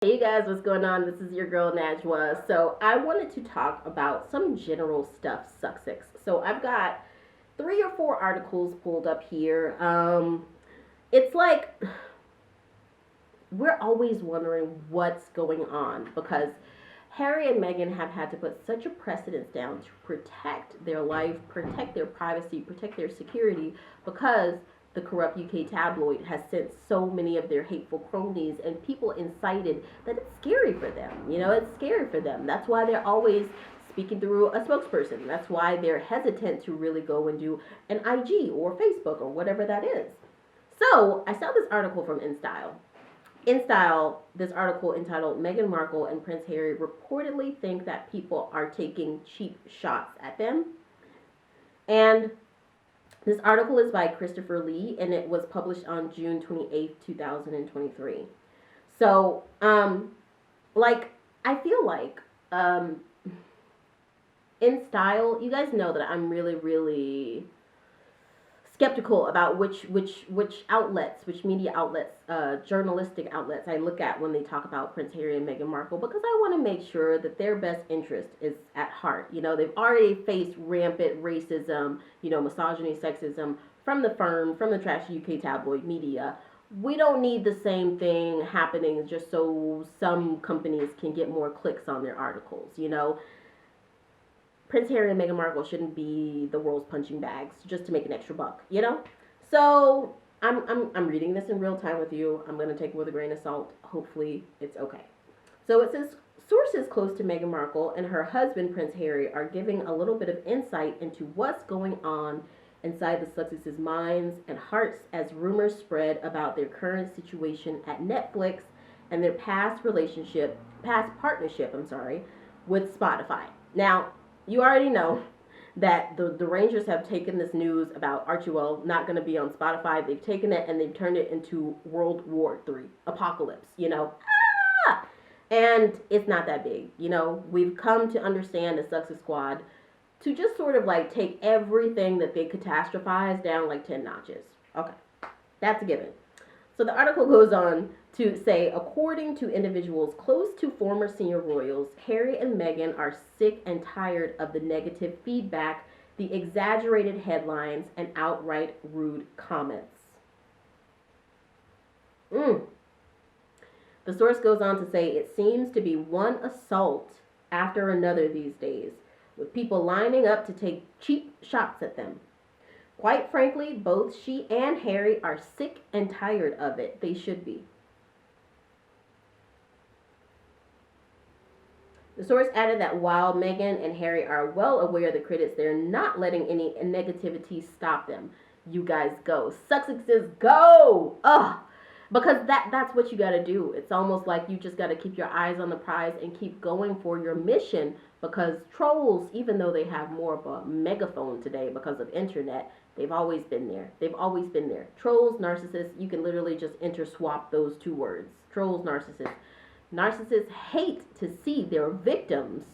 Hey guys, what's going on? This is your girl Najwa. So I wanted to talk about some general stuff, Sussex. So I've got 3 or 4 articles pulled up here. It's like we're always wondering what's going on because Harry and Meghan have had to put such a precedence down to protect their life, protect their privacy, protect their security because the corrupt UK tabloid has sent so many of their hateful cronies and people incited that it's scary for them. It's scary for them. That's why they're always speaking through a spokesperson. That's why they're hesitant to really go and do an IG or Facebook or whatever that is. So I saw this article from InStyle. InStyle, this article entitled Meghan Markle and Prince Harry reportedly think that people are taking cheap shots at them. And this article is by Christopher Lee, and it was published on June 28th, 2023. So, I feel like, InStyle, you guys know that I'm really, really skeptical about which outlets, which media outlets, journalistic outlets I look at when they talk about Prince Harry and Meghan Markle, because I want to make sure that their best interest is at heart. They've already faced rampant racism, misogyny, sexism from the firm, from the trash UK tabloid media. We don't need the same thing happening just so some companies can get more clicks on their articles. Prince Harry and Meghan Markle shouldn't be the world's punching bags just to make an extra buck. So I'm reading this in real time with you. I'm gonna take it with a grain of salt. Hopefully it's okay. So it says sources close to Meghan Markle and her husband Prince Harry are giving a little bit of insight into what's going on inside the Sussexes' minds and hearts as rumors spread about their current situation at Netflix and their past partnership, with Spotify. Now, you already know that the Rangers have taken this news about Archie not going to be on Spotify. They've taken it and they've turned it into World War III, apocalypse, And it's not that big, We've come to understand the Sussexes squad to just sort of take everything that they catastrophize down 10 notches. Okay, that's a given. So the article goes on to say, according to individuals close to former senior royals, Harry and Meghan are sick and tired of the negative feedback, the exaggerated headlines, and outright rude comments. The source goes on to say it seems to be one assault after another these days, with people lining up to take cheap shots at them. Quite frankly, both she and Harry are sick and tired of it. They should be. The source added that while Meghan and Harry are well aware of the critics, they're not letting any negativity stop them. You guys go. Sussexes, go! Ugh! Because that's what you got to do. It's almost like you just got to keep your eyes on the prize and keep going for your mission, because trolls, even though they have more of a megaphone today because of internet, they've always been there. They've always been there. Trolls, narcissists, you can literally just interswap those 2 words. Trolls, narcissists. Narcissists hate to see their victims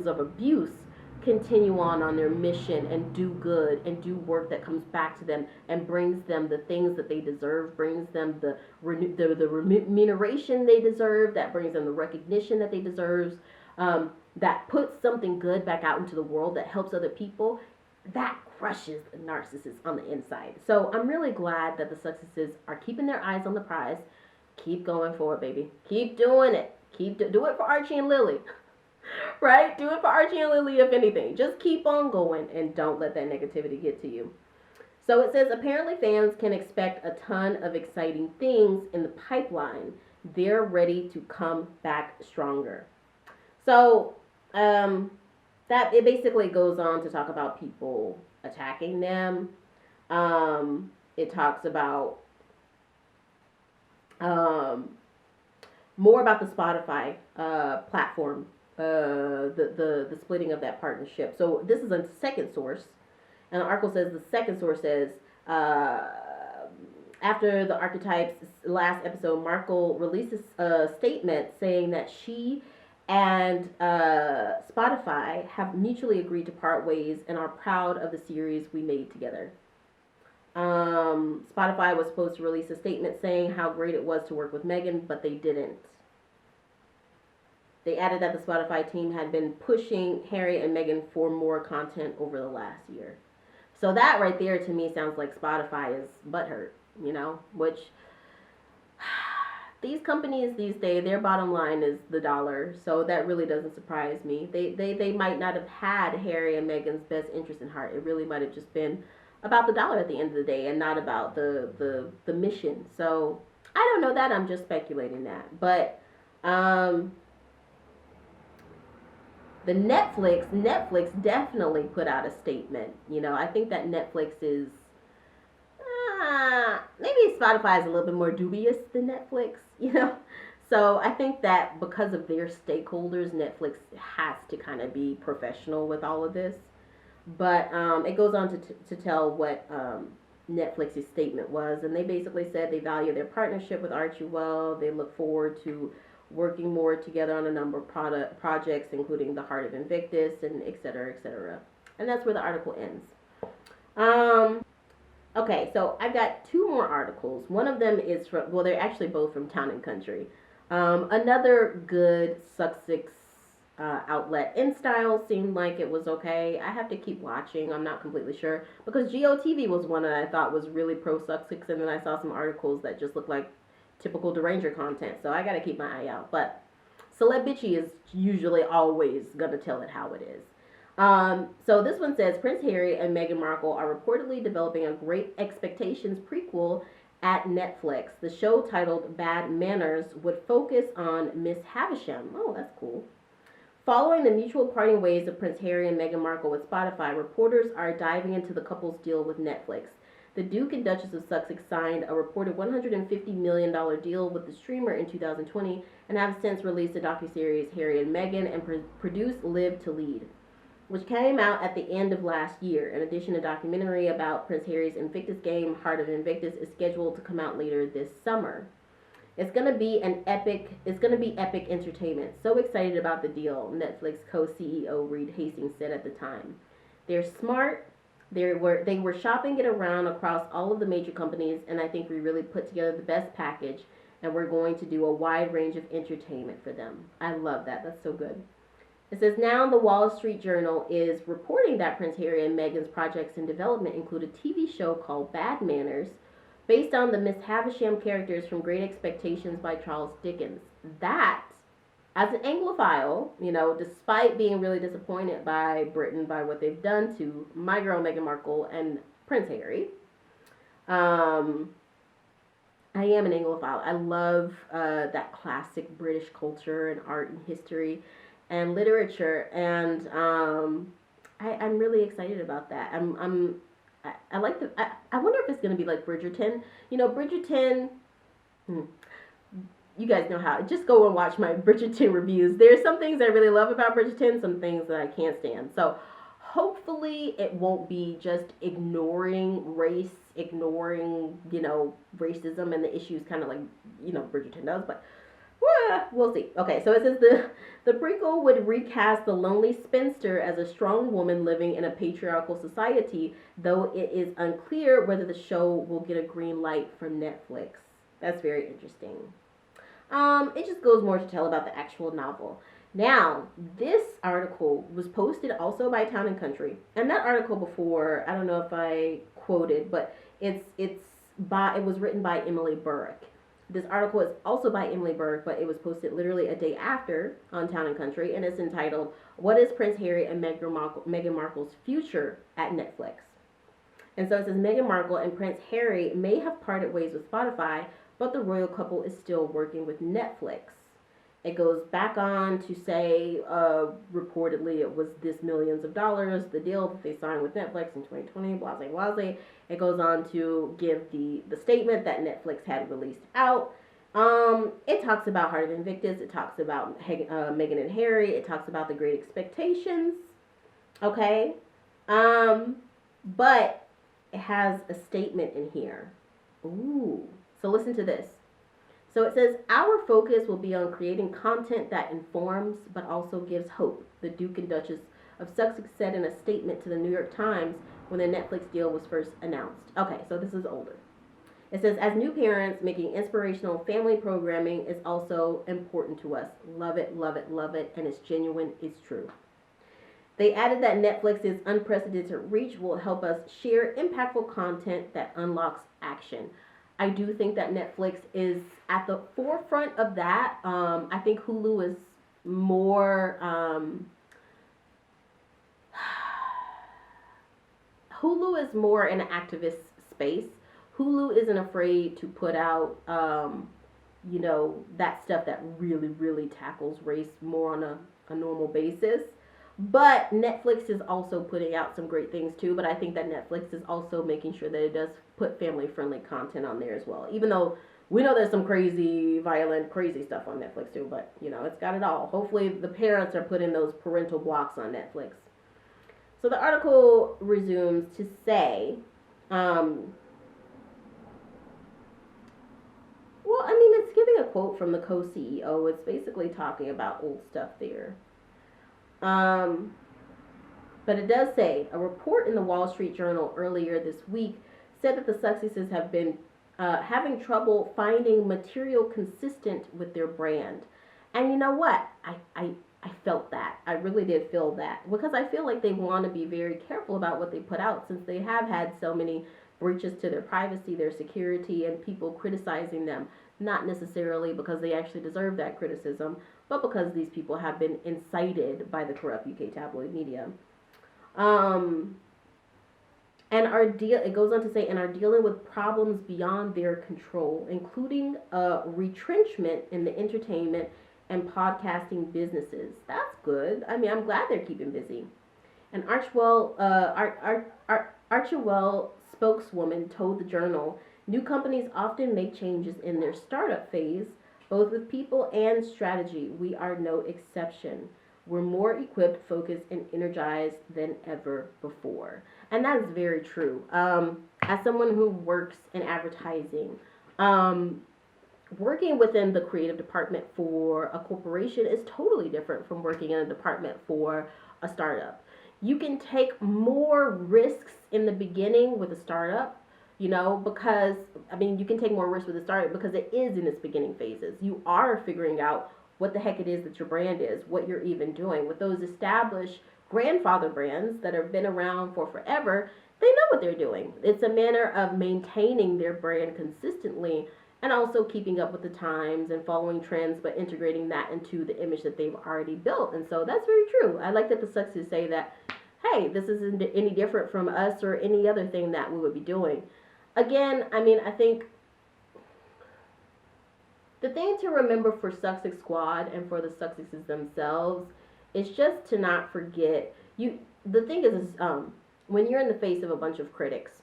of abuse, continue on their mission and do good and do work that comes back to them and brings them the things that they deserve, brings them the remuneration they deserve, that brings them the recognition that they deserve, that puts something good back out into the world, that helps other people. That crushes the narcissists on the inside. So I'm really glad that the Sussexes are keeping their eyes on the prize. Keep going for it, baby. Keep doing it. Do it for Archie and Lily. Right? Do it for Archie and Lily, if anything. Just keep on going and don't let that negativity get to you. So it says, apparently fans can expect a ton of exciting things in the pipeline. They're ready to come back stronger. So, that it basically goes on to talk about people attacking them. It talks about more about the Spotify platform, the splitting of that partnership. So this is a second source, and the article says the second source says after the Archetypes last episode, Markle releases a statement saying that she and Spotify have mutually agreed to part ways and are proud of the series we made together. Spotify was supposed to release a statement saying how great it was to work with Meghan, but they didn't. They added that the Spotify team had been pushing Harry and Meghan for more content over the last year. So that right there to me sounds like Spotify is butthurt, which these companies these days, their bottom line is the dollar. So that really doesn't surprise me. They might not have had Harry and Meghan's best interest in heart. It really might have just been about the dollar at the end of the day and not about the mission. So I don't know that. I'm just speculating that. But the Netflix definitely put out a statement. I think that Netflix is maybe Spotify is a little bit more dubious than Netflix. So I think that because of their stakeholders, Netflix has to kind of be professional with all of this. But it goes on to tell what Netflix's statement was, and they basically said they value their partnership with Archie well. They look forward to working more together on a number of projects, including The Heart of Invictus, and et cetera, et cetera. And that's where the article ends. Okay, so I've got two more articles. One of them is from, well, they're actually both from Town and Country. Another good Sussex outlet. InStyle seemed like it was okay. I have to keep watching. I'm not completely sure. Because GOTV was one that I thought was really pro-Sussex, and then I saw some articles that just looked like typical Deranger content, so I gotta keep my eye out. But Celeb Bitchy is usually always gonna tell it how it is. So this one says Prince Harry and Meghan Markle are reportedly developing a Great Expectations prequel at Netflix. The show, titled Bad Manners, would focus on Miss Havisham. Oh, that's cool. Following the mutual parting ways of Prince Harry and Meghan Markle with Spotify, reporters are diving into the couple's deal with Netflix. The Duke and Duchess of Sussex signed a reported $150 million deal with the streamer in 2020 and have since released the docuseries Harry and Meghan and produced Live to Lead, which came out at the end of last year. In addition, a documentary about Prince Harry's Invictus game, Heart of Invictus, is scheduled to come out later this summer. It's going to be epic entertainment. So excited about the deal, Netflix co-CEO Reed Hastings said at the time. They're smart. They were shopping it around across all of the major companies, and I think we really put together the best package, and we're going to do a wide range of entertainment for them. I love that. That's so good. It says now the Wall Street Journal is reporting that Prince Harry and Meghan's projects in development include a TV show called Bad Manners, based on the Miss Havisham characters from Great Expectations by Charles Dickens. That, as an Anglophile, despite being really disappointed by Britain, by what they've done to my girl Meghan Markle and Prince Harry, I am an Anglophile. I love that classic British culture and art and history and literature, and I'm really excited about that. I like I wonder if it's going to be like Bridgerton. Bridgerton. You guys know how. Just go and watch my Bridgerton reviews. There's some things I really love about Bridgerton, some things that I can't stand. So hopefully it won't be just ignoring race, ignoring, racism and the issues kind of like, Bridgerton does. But we'll see. Okay, so it says the prequel would recast the lonely spinster as a strong woman living in a patriarchal society, though it is unclear whether the show will get a green light from Netflix. That's very interesting. It just goes more to tell about the actual novel. Now, this article was posted also by Town and Country, and that article before, I don't know if I quoted, but it was written by Emily Burke. This article is also by Emily Burke, but it was posted literally a day after on Town and Country, and it's entitled, What is Prince Harry and Meghan Markle's Future at Netflix? And so it says, Meghan Markle and Prince Harry may have parted ways with Spotify, but the royal couple is still working with Netflix. It goes back on to say, reportedly, it was this millions of dollars, the deal that they signed with Netflix in 2020, blase, blase. It goes on to give the statement that Netflix had released out. It talks about Heart of Invictus. It talks about Meghan and Harry. It talks about the Great Expectations. Okay? But it has a statement in here. Ooh. So listen to this. So it says, our focus will be on creating content that informs but also gives hope, the Duke and Duchess of Sussex said in a statement to the New York Times when the Netflix deal was first announced. Okay, so this is older. It says, as new parents, making inspirational family programming is also important to us. Love it, love it, love it, and it's genuine, it's true. They added that Netflix's unprecedented reach will help us share impactful content that unlocks action. I do think that Netflix is at the forefront of that. I think Hulu is more Hulu is more in an activist space. Hulu isn't afraid to put out, that stuff that really, really tackles race more on a normal basis. But Netflix is also putting out some great things too. But I think that Netflix is also making sure that it does put family-friendly content on there as well. Even though we know there's some crazy, violent, crazy stuff on Netflix too. But, it's got it all. Hopefully the parents are putting those parental blocks on Netflix. So the article resumes to say, it's giving a quote from the co-CEO. It's basically talking about old stuff there. But it does say, a report in the Wall Street Journal earlier this week said that the Sussexes have been having trouble finding material consistent with their brand. And you know what? I felt that. I really did feel that. Because I feel like they want to be very careful about what they put out, since they have had so many breaches to their privacy, their security, and people criticizing them. Not necessarily because they actually deserve that criticism, but because these people have been incited by the corrupt UK tabloid media. It goes on to say, and are dealing with problems beyond their control, including retrenchment in the entertainment and podcasting businesses. That's good. I'm glad they're keeping busy. An Archewell spokeswoman told the Journal, new companies often make changes in their startup phase, both with people and strategy. We are no exception. We're more equipped, focused, and energized than ever before. And that is very true. As someone who works in advertising, working within the creative department for a corporation is totally different from working in a department for a startup. You can take more risks in the beginning with a startup, because, you can take more risks with a startup because it is in its beginning phases. You are figuring out what the heck it is that your brand is, what you're even doing. With those established grandfather brands that have been around for forever, they know what they're doing. It's a manner of maintaining their brand consistently and also keeping up with the times and following trends, but integrating that into the image that they've already built. And so that's very true. I like that the Sussexes say that, hey, this isn't any different from us or any other thing that we would be doing. Again, I think the thing to remember for Sussex Squad and for the Sussexes themselves is just to not forget, the thing is when you're in the face of a bunch of critics,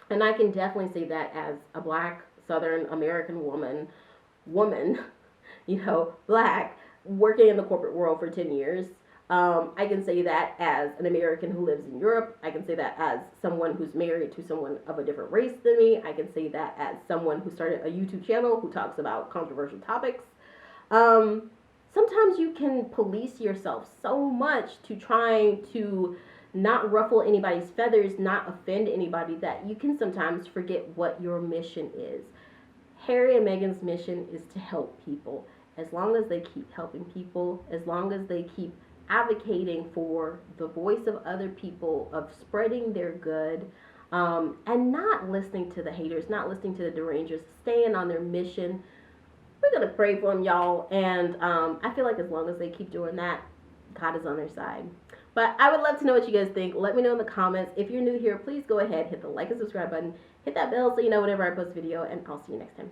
and I can definitely say that as a Black Southern American woman, Black, working in the corporate world for 10 years, I can say that as an American who lives in Europe. I can say that as someone who's married to someone of a different race than me. I can say that as someone who started a YouTube channel who talks about controversial topics. Sometimes you can police yourself so much to trying to not ruffle anybody's feathers, not offend anybody, that you can sometimes forget what your mission is. Harry and Meghan's mission is to help people. As long as they keep helping people, as long as they keep advocating for the voice of other people, of spreading their good, and not listening to the haters, not listening to the derangers, staying on their mission. We're going to pray for them, y'all. And I feel like as long as they keep doing that, God is on their side. But I would love to know what you guys think. Let me know in the comments. If you're new here, please go ahead, hit the like and subscribe button. Hit that bell so you know whenever I post a video, and I'll see you next time.